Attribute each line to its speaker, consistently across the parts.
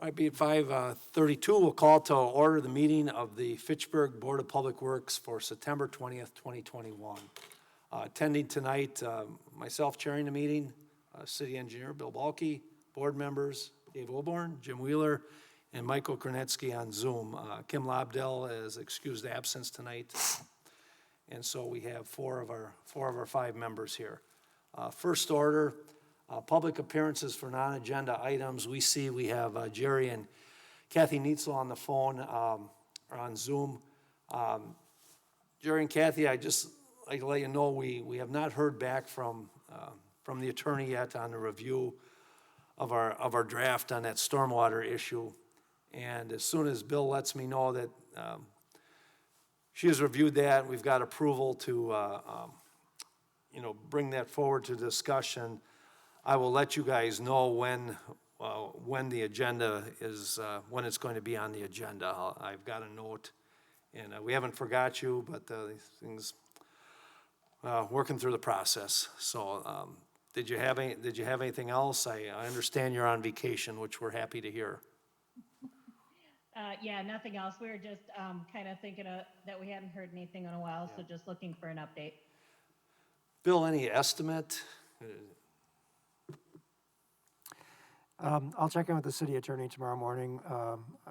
Speaker 1: All right, be at 5:32, we'll call to order the meeting of the Fitchburg Board of Public Works for September 20th, 2021. Attending tonight, myself chairing the meeting, City Engineer Bill Balke, board members Dave Wilborn, Jim Wheeler, and Michael Kronetsky on Zoom. Kim Lobdell is excused absence tonight, and so we have four of our five members here. First order, public appearances for non-agenda items. We have Jerry and Kathy Neitzel on the phone or on Zoom. Jerry and Kathy, I just like to let you know we have not heard back from the attorney yet on the review of our draft on that stormwater issue. And as soon as Bill lets me know that she has reviewed that, we've got approval to bring that forward to discussion, I will let you guys know when the agenda is, when it's going to be on the agenda. I've got a note, and we haven't forgot you, but these things, working through the process. So, did you have anything else? I understand you're on vacation, which we're happy to hear.
Speaker 2: Yeah, nothing else. We were just kind of thinking that we hadn't heard anything in a while, so just looking for an update.
Speaker 1: Bill, any estimate?
Speaker 3: I'll check in with the city attorney tomorrow morning,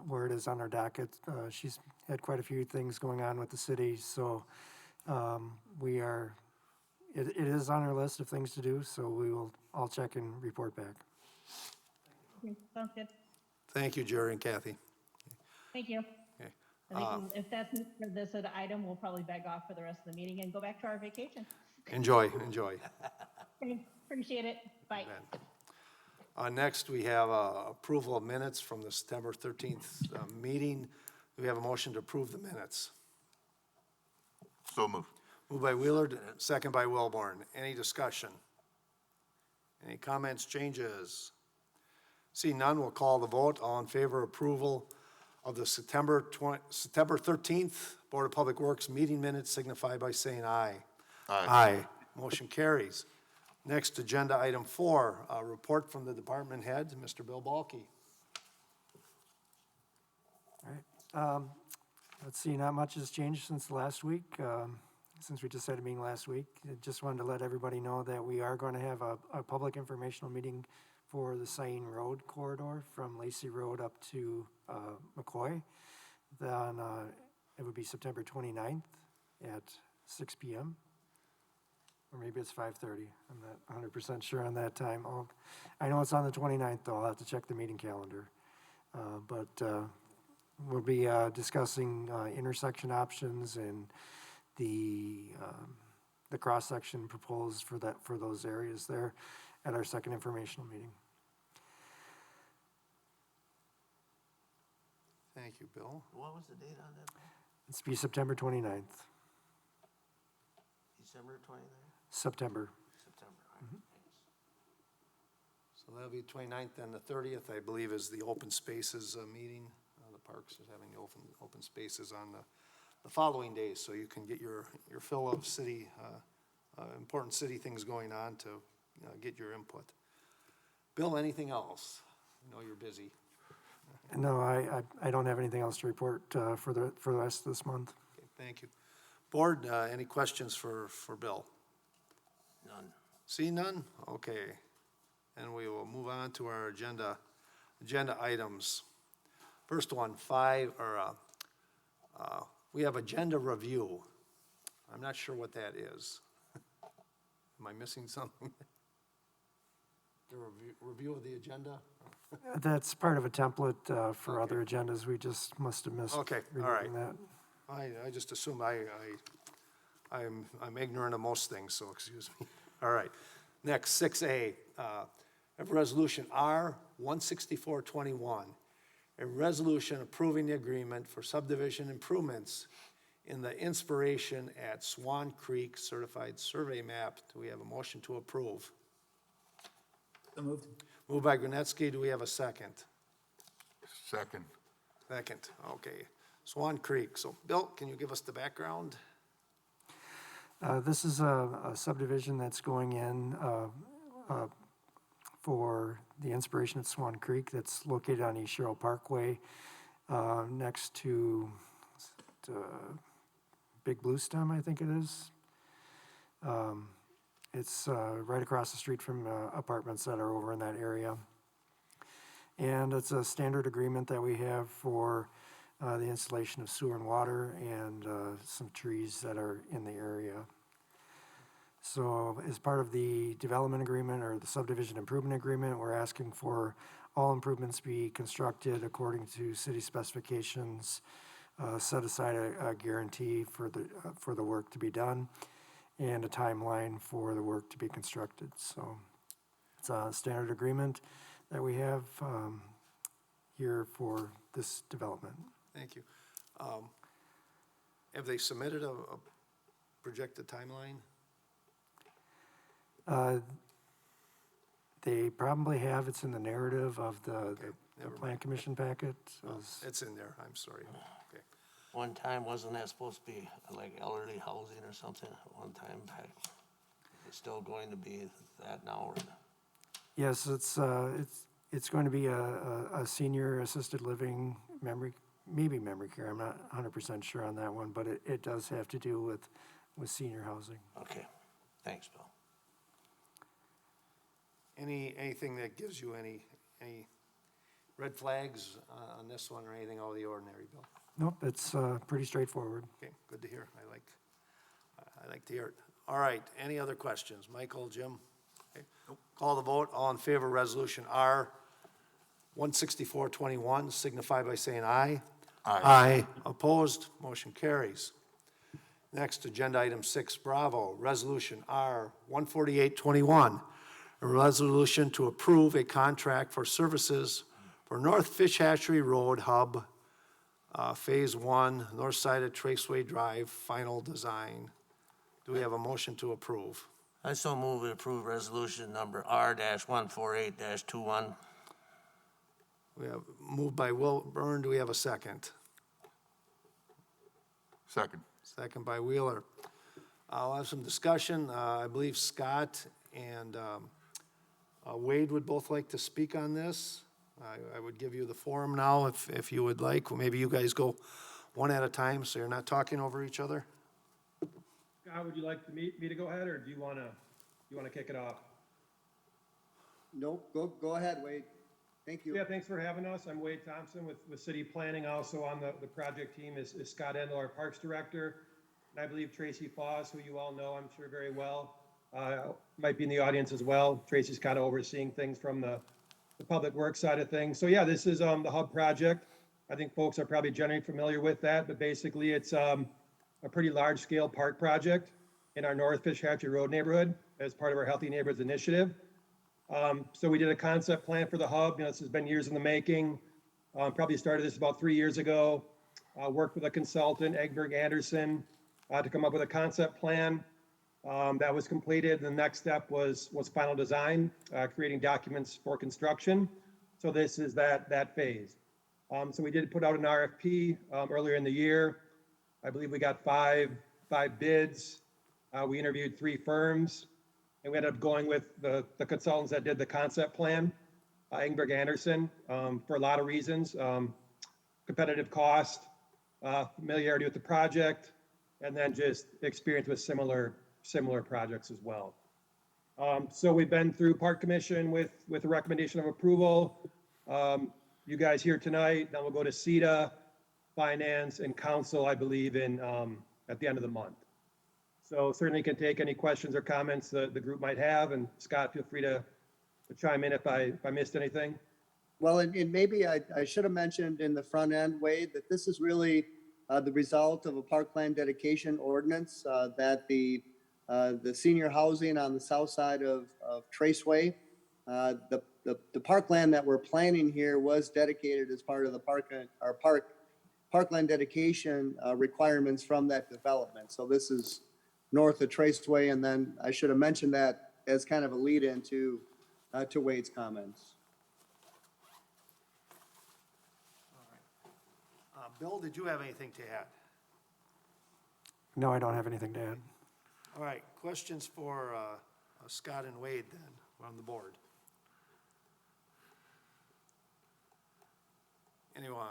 Speaker 3: where it is on our docket. She's had quite a few things going on with the city, so it is on our list of things to do, so I'll check and report back.
Speaker 2: Sounds good.
Speaker 1: Thank you, Jerry and Kathy.
Speaker 2: Thank you.
Speaker 1: Okay.
Speaker 2: I think if that's it for this item, we'll probably beg off for the rest of the meeting and go back to our vacation.
Speaker 1: Enjoy.
Speaker 2: Okay, appreciate it. Bye.
Speaker 1: Next, we have approval of minutes from the September 13th meeting. Do we have a motion to approve the minutes?
Speaker 4: So moved.
Speaker 1: Moved by Wheeler, second by Wilborn. Any discussion? Any comments, changes? See none, we'll call the vote. All in favor of approval of the September 13th Board of Public Works meeting minutes signify by saying aye.
Speaker 4: Aye.
Speaker 1: Motion carries. Next, agenda item 4, a report from the department head, Mr. Bill Balke.
Speaker 3: All right. Let's see, not much has changed since last week, since we just had a meeting last week. I just wanted to let everybody know that we are going to have a public informational meeting for the Sain Road corridor from Lacey Road up to McCoy. Then it would be September 29th at 6 p.m. Or maybe it's 5:30. I'm not 100% sure on that time. I know it's on the 29th, though. I'll have to check the meeting calendar. But we'll be discussing intersection options and the cross-section proposed for those areas there at our second informational meeting.
Speaker 1: Thank you, Bill.
Speaker 4: What was the date on that?
Speaker 3: It's be September 29th.
Speaker 4: December 29th?
Speaker 3: September.
Speaker 4: September. All right.
Speaker 1: So that'll be 29th and the 30th, I believe, is the open spaces meeting. The parks is having the open spaces on the following days, so you can get your fill of city, important city things going on to get your input. Bill, anything else? I know you're busy.
Speaker 3: No, I don't have anything else to report for the rest of this month.
Speaker 1: Okay, thank you. Board, any questions for Bill?
Speaker 4: None.
Speaker 1: See none? Okay. And we will move on to our agenda items. First one, we have agenda review. I'm not sure what that is. Am I missing something? The review of the agenda?
Speaker 3: That's part of a template for other agendas. We just must have missed
Speaker 1: Okay, all right.
Speaker 3: reviewing that.
Speaker 1: I just assume I'm ignorant of most things, so excuse me. All right. Next, 6A, resolution R 16421, a resolution approving the agreement for subdivision improvements in the Inspiration at Swan Creek Certified Survey Map. Do we have a motion to approve?
Speaker 5: So moved.
Speaker 1: Moved by Gronetsky. Do we have a second?
Speaker 4: Second.
Speaker 1: Second, okay. Swan Creek. So, Bill, can you give us the background?
Speaker 3: This is a subdivision that's going in for the Inspiration at Swan Creek that's located on East Sherrill Parkway, next to Big Blue Stem, I think it is. It's right across the street from apartments that are over in that area. And it's a standard agreement that we have for the installation of sewer and water and some trees that are in the area. So as part of the development agreement or the subdivision improvement agreement, we're asking for all improvements be constructed according to city specifications, set aside a guarantee for the work to be done, and a timeline for the work to be constructed. So it's a standard agreement that we have here for this development.
Speaker 1: Thank you. Have they submitted a projected timeline?
Speaker 3: They probably have, it's in the narrative of the
Speaker 1: never
Speaker 3: plan
Speaker 1: mind.
Speaker 3: commission packet.
Speaker 1: It's in there, I'm sorry. Okay.
Speaker 4: One time, wasn't that supposed to be like elderly housing or something at one time back? It's still going to be that now, or?
Speaker 3: Yes, it's going to be a senior assisted living memory care. I'm not 100% sure on that one, but it does have to do with senior housing.
Speaker 4: Okay, thanks, Bill.
Speaker 1: Anything that gives you any red flags on this one or anything out of the ordinary, Bill?
Speaker 3: Nope, it's pretty straightforward.
Speaker 1: Okay, good to hear. I like to hear it. All right, any other questions? Michael, Jim? Okay. Call the vote. All in favor of Resolution R 16421, signify by saying aye. Aye. Opposed? Motion carries. Next, agenda item 6, Bravo, Resolution R 14821, a resolution to approve a contract for services for North Fish Hatchery Road Hub, Phase 1, north side of Traceway Drive, final design. Do we have a motion to approve?
Speaker 4: I so move we approve resolution number R-148-21.
Speaker 1: We have moved by Will Byrne. Do we have a second?
Speaker 4: Second.
Speaker 1: Second by Wheeler. I'll have some discussion. I believe Scott and Wade would both like to speak on this. I would give you the forum now if you would like. Maybe you guys go one at a time so you're not talking over each other.
Speaker 6: Scott, would you like me to go ahead, or do you want to kick it off?
Speaker 7: Nope, go ahead, Wade. Thank you.
Speaker 6: Yeah, thanks for having us. I'm Wade Thompson with City Planning. Also on the project team is Scott Endel, our Parks Director. And I believe Tracy Foss, who you all know, I'm sure very well, might be in the audience as well. Tracy's kind of overseeing things from the public works side of things. So yeah, this is the hub project. I think folks are probably generally familiar with that, but basically it's a pretty large scale park project in our North Fish Hatchery Road neighborhood as part of our Healthy Neighborhoods Initiative. So we did a concept plan for the hub. You know, this has been years in the making. Probably started this about 3 years ago. Worked with a consultant, Egberg Anderson, to come up with a concept plan. That was completed. The next step was final design, creating documents for construction. So this is that phase. So we did put out an RFP earlier in the year. I believe we got five bids. We interviewed 3 firms, and we ended up going with the consultants that did the concept plan, Egberg Anderson, for a lot of reasons. Competitive cost, familiarity with the project, and then just experience with similar projects as well. So we've been through Park Commission with a recommendation of approval. You guys here tonight, then we'll go to CETA, Finance, and Council, I believe, at the end of the month. So certainly can take any questions or comments the group might have, and Scott, feel free to chime in if I missed anything.
Speaker 7: Well, and maybe I should have mentioned in the front end, Wade, that this is really the result of a parkland dedication ordinance that the senior housing on the south side of Traceway, the parkland that we're planning here was dedicated as part of the parkland dedication requirements from that development. So this is north of Traceway, and then I should have mentioned that as kind of a lead in to Wade's comments.
Speaker 1: Bill, did you have anything to add?
Speaker 3: No, I don't have anything to add.
Speaker 1: All right, questions for Scott and Wade then, on the board? Anyone?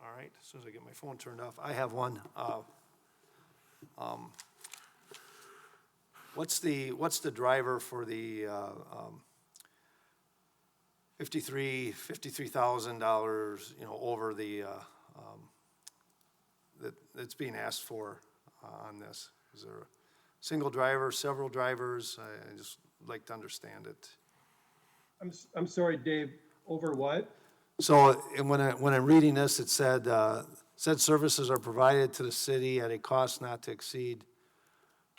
Speaker 1: All right, as soon as I get my phone turned off, I have one. What's the driver for the $53,000, over the, that's being asked for on this? Is there a single driver, several drivers? I just like to understand it.
Speaker 6: I'm sorry, Dave, over what?
Speaker 1: So and when I'm reading this, it said, said services are provided to the city at a cost not to exceed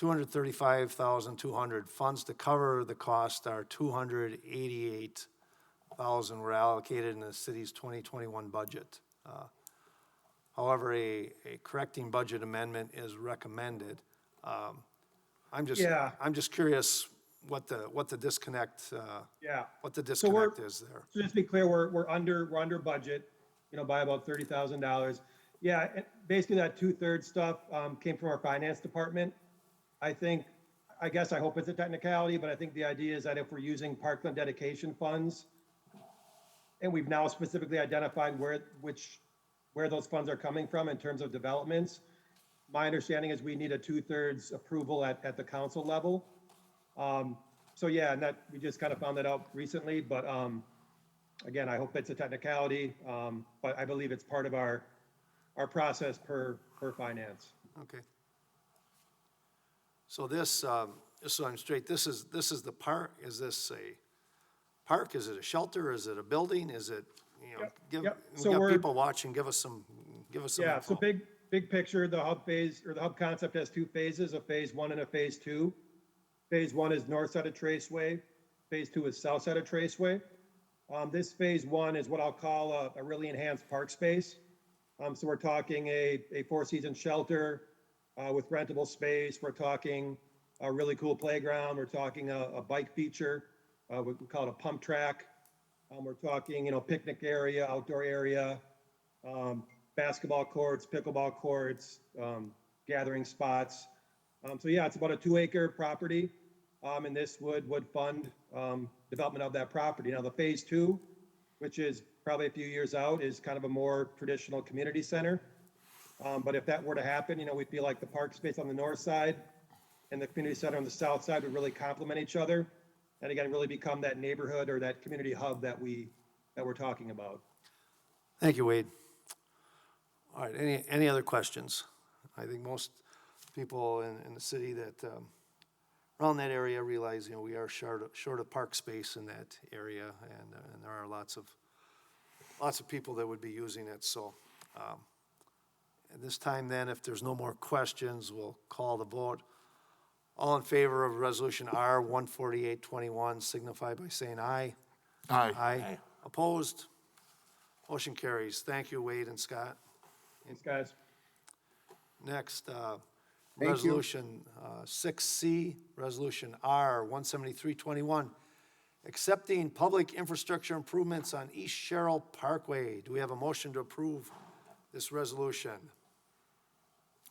Speaker 1: $235,200. Funds to cover the cost are $288,000 were allocated in the city's 2021 budget. However, a correcting budget amendment is recommended. I'm just curious what the disconnect,
Speaker 6: Yeah.
Speaker 1: what the
Speaker 6: So we're-
Speaker 1: disconnect is there.
Speaker 6: So just to be clear, we're under budget, by about $30,000. Yeah, and basically that 2/3 stuff came from our finance department. I guess I hope it's a technicality, but I think the idea is that if we're using parkland dedication funds, and we've now specifically identified where those funds are coming from in terms of developments, my understanding is we need a 2/3 approval at the council level. So yeah, and that, we just kind of found that out recently, but, again, I hope it's a technicality, but I believe it's part of our process per finance.
Speaker 1: Okay. So this, just so I'm straight, this is the park, is this a park, is it a shelter, is it a building, is it,
Speaker 6: Yep.
Speaker 1: we
Speaker 6: So
Speaker 1: got
Speaker 6: we're-
Speaker 1: people watching, give us some
Speaker 6: Yeah, so
Speaker 1: info.
Speaker 6: big picture, the hub phase, or the hub concept has two phases, a phase 1 and a phase 2. Phase 1 is north side of Traceway, phase 2 is south side of Traceway. This phase 1 is what I'll call a really enhanced park space. So we're talking a four-season shelter with rentable space. We're talking a really cool playground. We're talking a bike feature. We call it a pump track. We're talking, picnic area, outdoor area, basketball courts, pickleball courts, gathering spots. So yeah, it's about a 2-acre property, and this would fund development of that property. Now, the phase 2, which is probably a few years out, is kind of a more traditional community center. But if that were to happen, we feel like the park space on the north side and the community center on the south side would really complement each other. And again, really become that neighborhood or that community hub that we're talking about.
Speaker 1: Thank you, Wade. All right, any other questions? I think most people in the city that, around that area realize, we are short of park space in that area, and there are lots of people that would be using it, so, at this time then, if there's no more questions, we'll call the vote. All in favor of Resolution R 14821 signify by saying aye.
Speaker 5: Aye.
Speaker 1: Aye. Opposed? Motion carries. Thank you, Wade and Scott.
Speaker 6: Thanks, guys.
Speaker 1: Next,
Speaker 7: you.
Speaker 1: Resolution 6C, Resolution R 17321, accepting public infrastructure improvements on East Sherrill Parkway. Do we have a motion to approve this resolution?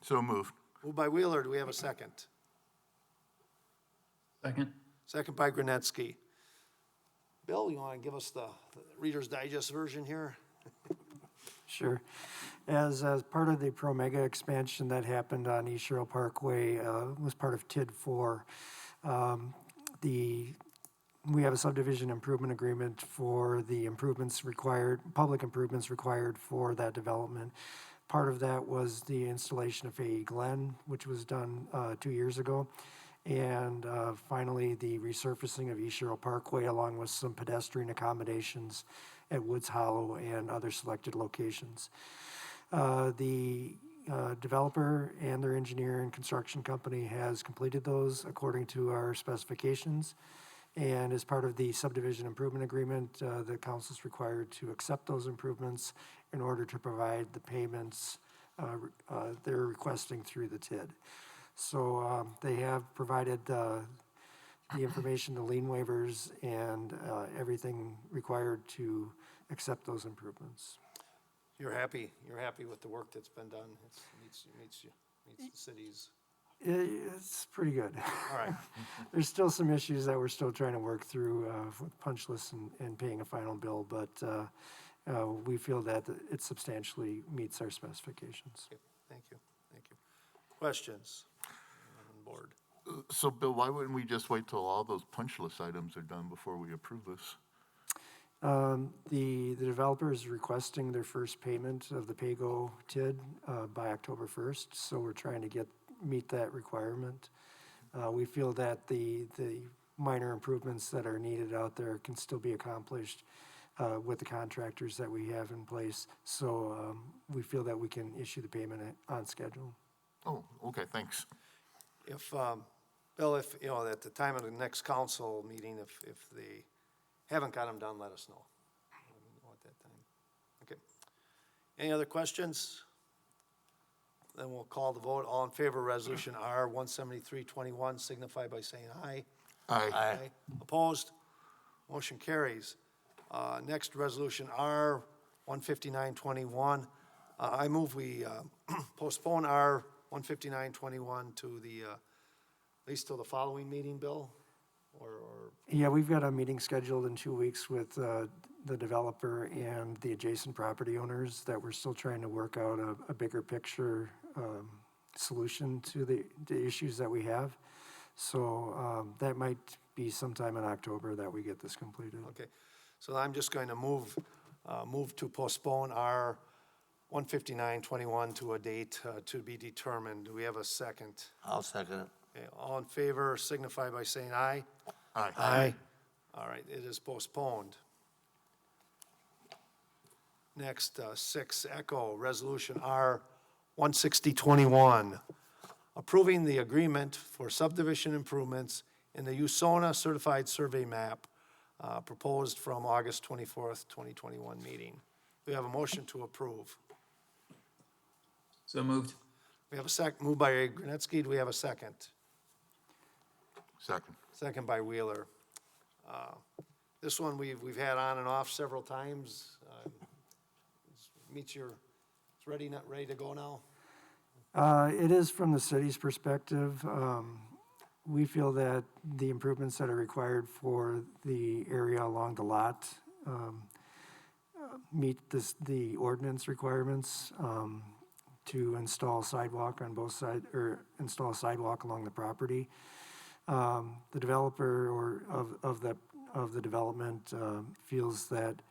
Speaker 5: So moved.
Speaker 1: Moved by Wheeler, do we have a second?
Speaker 5: Second.
Speaker 1: Second by Granetsky. Bill, you want to give us the Reader's Digest version here?
Speaker 3: Sure. As part of the Pro Mega expansion that happened on East Sherrill Parkway, was part of TID 4. We have a subdivision improvement agreement for the improvements required, public improvements required for that development. Part of that was the installation of a Glen, which was done 2 years ago. And finally, the resurfacing of East Sherrill Parkway along with some pedestrian accommodations at Woods Hollow and other selected locations. The developer and their engineer and construction company has completed those according to our specifications. And as part of the subdivision improvement agreement, the council is required to accept those improvements in order to provide the payments they're requesting through the TID. So they have provided the information, the lien waivers, and everything required to accept those improvements.
Speaker 1: You're happy with the work that's been done? It meets the city's.
Speaker 3: It's pretty good.
Speaker 1: All right.
Speaker 3: There's still some issues that we're still trying to work through with punch lists and paying a final bill, but we feel that it substantially meets our specifications.
Speaker 1: Okay, thank you, thank you. Questions on board?
Speaker 5: So Bill, why wouldn't we just wait till all those punch list items are done before we approve this?
Speaker 3: The developer is requesting their first payment of the pay-go TID by October 1st, so we're trying to meet that requirement. We feel that the minor improvements that are needed out there can still be accomplished with the contractors that we have in place, so we feel that we can issue the payment on schedule.
Speaker 5: Oh, okay, thanks.
Speaker 1: If, Bill, if, you know, at the time of the next council meeting, if they haven't got them done, let us know. Let me know at that time. Okay. Any other questions? Then we'll call the vote. All in favor of Resolution R 17321, signify by saying aye.
Speaker 5: Aye.
Speaker 1: Opposed? Motion carries. Next, Resolution R 15921. I move we postpone R 15921 to the, at least till the following meeting, Bill? Or
Speaker 3: Yeah, we've got a meeting scheduled in 2 weeks with the developer and the adjacent property owners that we're still trying to work out a bigger picture solution to the issues that we have. So that might be sometime in October that we get this completed.
Speaker 1: okay, so I'm just going to move to postpone our 15921 to a date to be determined. Do we have a second?
Speaker 4: I'll second it.
Speaker 1: Okay, all in favor signify by saying aye.
Speaker 5: Aye.
Speaker 1: All right, it is postponed. Next, 6 Echo, Resolution R 16021, approving the agreement for subdivision improvements in the USONA Certified Survey Map proposed from August 24th, 2021 meeting. We have a motion to approve.
Speaker 8: So moved.
Speaker 1: We have a moved by Granetsky. Do we have a second?
Speaker 5: Second.
Speaker 1: Second by Wheeler. This one we've had on and off several times. It's ready to go now?
Speaker 3: It is from the city's perspective. We feel that the improvements that are required for the area along the lot meet the ordinance requirements to install sidewalk on both sides, or install a sidewalk along the property. The developer of the development feels that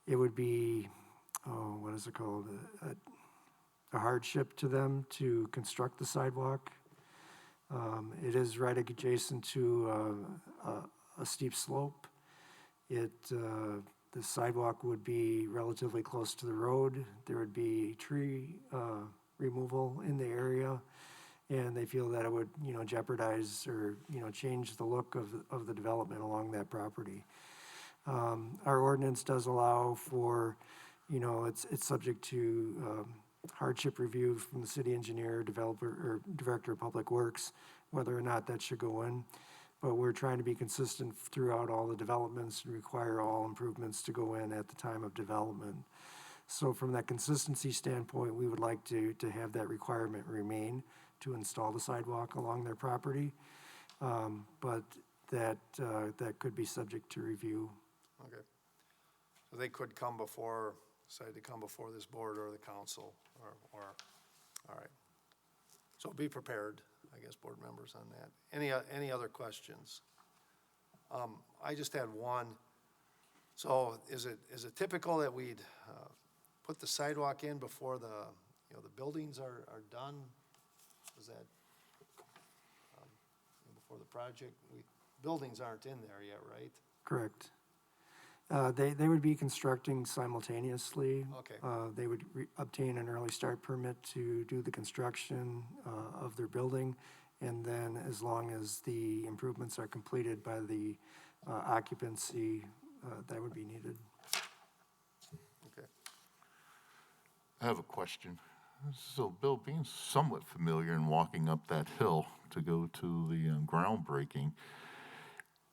Speaker 3: it would be, what is it called? A hardship to them to construct the sidewalk. It is right adjacent to a steep slope. The sidewalk would be relatively close to the road. There would be tree removal in the area, and they feel that it would, jeopardize or, change the look of the development along that property. Our ordinance does allow for, it's subject to hardship review from the city engineer, developer, or director of public works, whether or not that should go in. But we're trying to be consistent throughout all the developments and require all improvements to go in at the time of development. So from that consistency standpoint, we would like to have that requirement remain to install the sidewalk along their property. But that could be subject to review.
Speaker 1: Okay. So they could decide to come before this board or the council, or, all right. So be prepared, I guess, board members, on that. Any other questions? I just had one. So is it typical that we'd put the sidewalk in before the buildings are done? Is that before the project? Buildings aren't in there yet, right?
Speaker 3: Correct. They would be constructing simultaneously.
Speaker 1: Okay.
Speaker 3: They would obtain an early start permit to do the construction of their building, and then as long as the improvements are completed by the occupancy, that would be needed.
Speaker 1: Okay.
Speaker 5: I have a question. So Bill, being somewhat familiar in walking up that hill to go to the groundbreaking,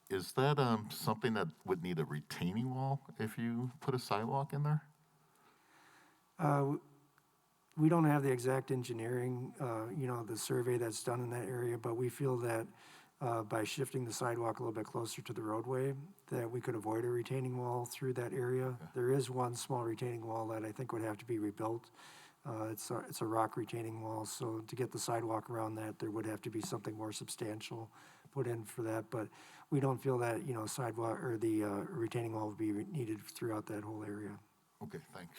Speaker 5: is that something that would need a retaining wall if you put a sidewalk in there?
Speaker 3: We don't have the exact engineering, the survey that's done in that area, but we feel that by shifting the sidewalk a little bit closer to the roadway, that we could avoid a retaining wall through that area. There is one small retaining wall that I think would have to be rebuilt. It's a rock retaining wall, so to get the sidewalk around that, there would have to be something more substantial put in for that, but we don't feel that, sidewalk or the retaining wall would be needed throughout that whole area.
Speaker 5: Okay, thanks.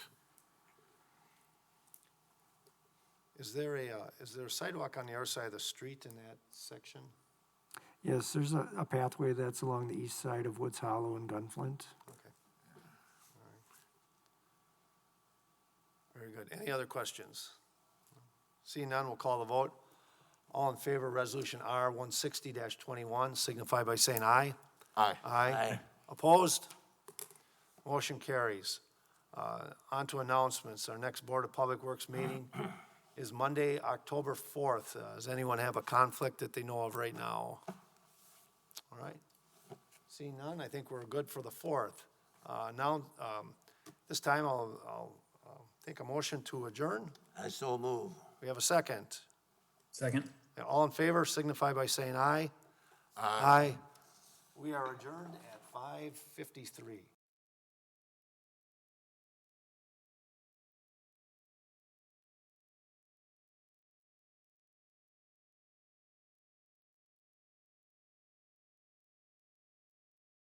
Speaker 1: Is there a sidewalk on the other side of the street in that section?
Speaker 3: Yes, there's a pathway that's along the east side of Woods Hollow and Gunflint.
Speaker 1: Okay. All right. Very good. Any other questions? Seeing none, we'll call the vote. All in favor of Resolution R 160-21, signify by saying aye.
Speaker 5: Aye.
Speaker 1: Aye. Opposed? Motion carries. On to announcements. Our next Board of Public Works meeting is Monday, October 4th. Does anyone have a conflict that they know of right now? All right. Seeing none, I think we're good for the 4th. Now, this time I'll take a motion to adjourn.
Speaker 4: I so move.
Speaker 1: We have a second.
Speaker 8: Second.
Speaker 1: All in favor signify by saying aye. Aye. We are adjourned at 5:53.